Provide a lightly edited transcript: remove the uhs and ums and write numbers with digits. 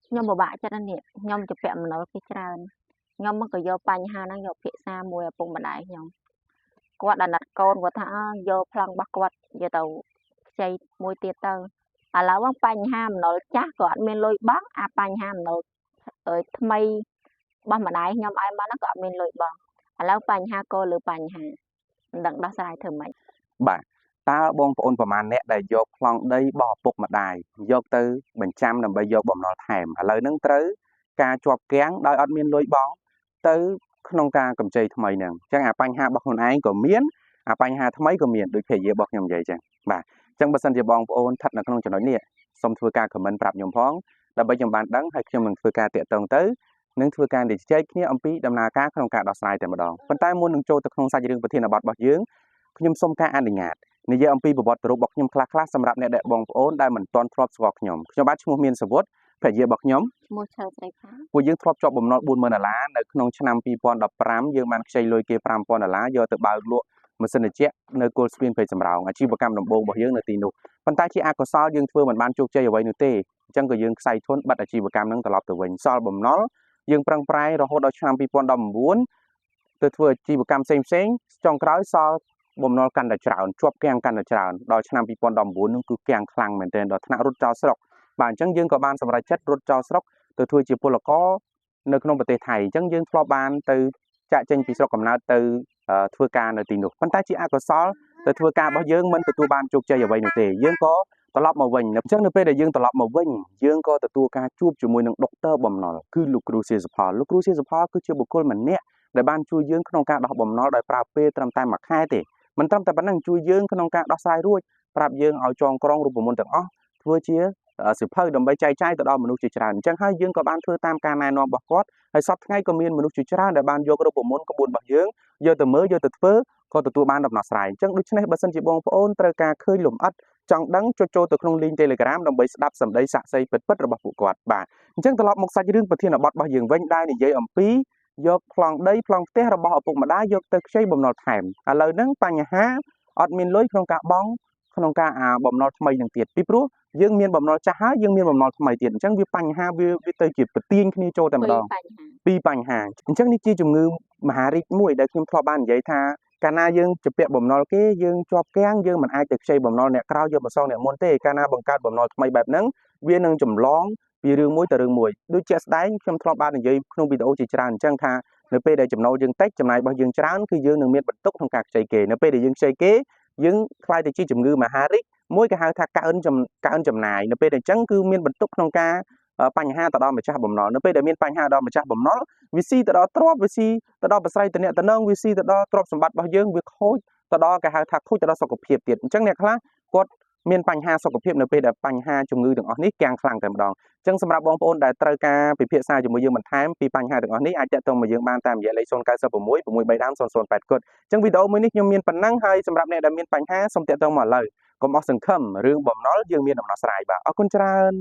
nhom bạ cho nên nè nhom chụp vẹn nó cái tràn nhom mới có vô bánh ha nó vô phía xa mùi ở vùng mà đại nhom quạt là đặt con của thằng vô phăng bắc quạt giờ tàu chạy mùi tiệt tơ à là băng bánh ham nó chắc còn mình lôi bác à bánh ham nó ở mây băng mà đại nhom ai mà nó còn mình lôi băng à là bánh ha cô lừa bánh ha đặng đó sai thử mày បាទតើបងប្អូនប្រមាណអ្នកដែលយកប្លង់ដីបោះឪពុកម្ដាយយកទៅបញ្ចាំដើម្បីយកបំណុលថែមឥឡូវហ្នឹងត្រូវការជាប់គាំងដោយអត់មានលុយបង់ទៅក្នុងការកម្ចីថ្មីហ្នឹងអញ្ចឹងអាបញ្ហារបស់ខ្លួនឯងក៏មានអាបញ្ហាថ្មីក៏មានដូចភរិយារបស់ខ្ញុំនិយាយអញ្ចឹងបាទអញ្ចឹងបើសិនជាបងប្អូនស្ថិតនៅក្នុងចំណុចនេះសូមធ្វើការ comment ប្រាប់ខ្ញុំផងដើម្បីខ្ញុំបានដឹងហើយខ្ញុំនឹងធ្វើការតាក់ទងទៅនឹងធ្វើការនិយាយគ្នាអំពីដំណើរការក្នុងការដោះស្រាយតែម្ដងប៉ុន្តែមុននឹងចូលទៅក្នុងសាច់រឿងប្រធានបទរបស់យើងខ្ញុំសូមការអនុញ្ញាតនិយាយអំពីប្រវត្តិរូបរបស់ខ្ញុំខ្លះៗសម្រាប់អ្នកដែលបងប្អូនដែលមិនទាន់ធ្លាប់ស្គាល់ខ្ញុំបាទឈ្មោះមានសវុតភរិយារបស់ខ្ញុំឈ្មោះឈើស្រីផាពួកយើងធ្លាប់ជាប់បំណុល $40000 នៅក្នុងឆ្នាំ2015យើងបានខ្ចីលុយគេ$5000យកទៅបើកលក់ម៉ាស៊ីនត្រជាក់នៅគល់ស្ពានព្រៃសំរោងអាជីវកម្មដំបូងរបស់យើងនៅទីនោះប៉ុន្តែជាអកុសលយើងធ្វើមិនបានជោគជ័យអ្វីនោះទេអញ្ចឹងក៏យើងខ្សែធនបាត់អាជីវកម្មនឹងត្រឡប់ទៅវិញសល់បំណុលយើងប្រឹងប្រែងរហូតដល់ឆ្នាំ2019ទៅធ្វើអាជីវកម្មផ្សេងៗចុងក្រោយសល់បំណុលកាន់តែច្រើនជាប់គាំងកាន់តែច្រើនដល់ឆ្នាំ2019នោះគឺគាំងខ្លាំងមែនទែនដល់ថ្នាក់រត់ចោលស្រុកបាទអញ្ចឹងយើងក៏បានសម្រេចចិត្តរត់ចោលស្រុកទៅធ្វើជាពលករនៅក្នុងប្រទេសថៃអញ្ចឹងយើងធ្លាប់បានទៅចាក់ចេញពីស្រុកកំណើតទៅធ្វើការនៅទីនោះប៉ុន្តែជាអកុសលទៅធ្វើការរបស់យើងមិនទទួលបានជោគជ័យអ្វីនោះទេយើងក៏ត្រឡប់មកវិញអញ្ចឹងនៅពេលដែលយើងត្រឡប់មកវិញយើងក៏ទទួលការជួបជាមួយនឹងដុកទ័របំណុលគឺលោកគ្រូសៀសផលលោកគ្រូសៀសផលគឺជាបុគ្គលម្នាក់ដែលបានជួយយើងក្នុងការដោះបំណុលដោយប្រើពេលត្រឹមតែមួយខែទេមិនត្រឹមតែប៉ុណ្ណឹងជួយយើងក្នុងការដោះស្រាយរួចប្រាប់យើងឲ្យចងក្រងរូបមន្តទាំងអស់ធ្វើជាសិភៅដើម្បីចែកចាយទៅដល់មនុស្សជាច្រើនអញ្ចឹងហើយយើងក៏បានធ្វើតាមការណែនាំរបស់គាត់ហើយសប្តាហ៍ថ្ងៃក៏មានមនុស្សជាច្រើនដែលបានយករូបមន្តក្បួនរបស់យើងយកទៅមើលយកទៅធ្វើក៏ទទួលបានដំណោះស្រាយអញ្ចឹងដូច្នេះបើសិនជាបងប្អូនត្រូវការឃើញលំអិតចង់ដឹងចុចចូលទៅក្នុង link Telegram ដើម្បីស្ដាប់សម្ដីសាក់សីពិតៗរបស់ពួកគាត់បាទអញ្ចឹងត្រឡប់មកសាច់រឿងប្រធានបទរបស់យើងវិញដែលនិយាយអំពីយកប្លង់ដីប្លង់ផ្ទះរបស់ឪពុកម្ដាយយកទៅខ្ចីបំណុលថែមឥឡូវហ្នឹងបញ្ហាអត់មានលុយក្នុងការបង់ក្នុងការបំណុលថ្មីនឹងទៀតពីព្រោះយើងមានបំណុលចាស់ហើយយើងមានបំណុលថ្មីទៀតអញ្ចឹងវាបញ្ហាវាទៅជាប្រទៀងគ្នាចូលតែម្ដងពីរបញ្ហាអញ្ចឹងនេះជាជំងឺមហារីកមួយដែលខ្ញុំធ្លាប់បាននិយាយថាកាលណាយើងជពាក់បំណុលគេយើងជាប់គាំងយើងមិនអាចទៅខ្ចីបំណុលអ្នកក្រៅយកមកសងអ្នកមុនទេកាលណាបង្កើតបំណុលថ្មីបែបហ្នឹងវានឹងចម្លងពីរឿងមួយទៅរឿងមួយដូចជាក់ស្ដែងខ្ញុំធ្លាប់បាននិយាយក្នុងវីដេអូជាច្រើនអញ្ចឹងថានៅពេលដែលចំណូលយើងតិចចំណាយរបស់យើងច្រើនគឺយើងនឹងមានបន្ទុកក្នុងការខ្ចីគេនៅពេលដែលយើងខ្ចីគេយើងខ្លាយទៅជាជំងឺមហារីកមួយគេហៅថាកើនចំណាយនៅពេលដែលអញ្ចឹងគឺមានបន្ទុកក្នុងការបញ្ហាទៅដល់ម្ចាស់បំណុលនៅពេលដែលមានបញ្ហាដល់ម្ចាស់បំណុលវាស៊ីទៅដល់ទ្រព្យវាស៊ីទៅដល់ប្រស្រ័យតំណតំណងវាស៊ីទៅដល់ទ្រព្យសម្បត្តិរបស់យើងវាខូចទៅដល់គេហៅថាខូចទៅដល់សុខភាពទៀតអញ្ចឹងអ្នកខ្លះគាត់មានបញ្ហាសុខភាពនៅពេលដែលបញ្ហាជំងឺទាំងអស់នេះគាំងខ្លាំងតែម្ដងអញ្ចឹងសម្រាប់បងប្អូនដែលត្រូវការពិភាក្សាជាមួយយើងបន្ថែមពីបញ្ហាទាំងអស់នេះអាចតាក់ទងមកយើងបានតាមរយៈលេខ096 630 008 គុតអញ្ចឹងវីដេអូមួយនេះខ្ញុំមានប៉ុណ្ណឹងហើយសម្រាប់អ្នកដែលមានបញ្ហាសូមតាក់ទងមកឥឡូវកុំអស់សង្ឃឹមរឿងបំណុលយើងមានដំណោះស្រាយបាទអរគុណច្រើន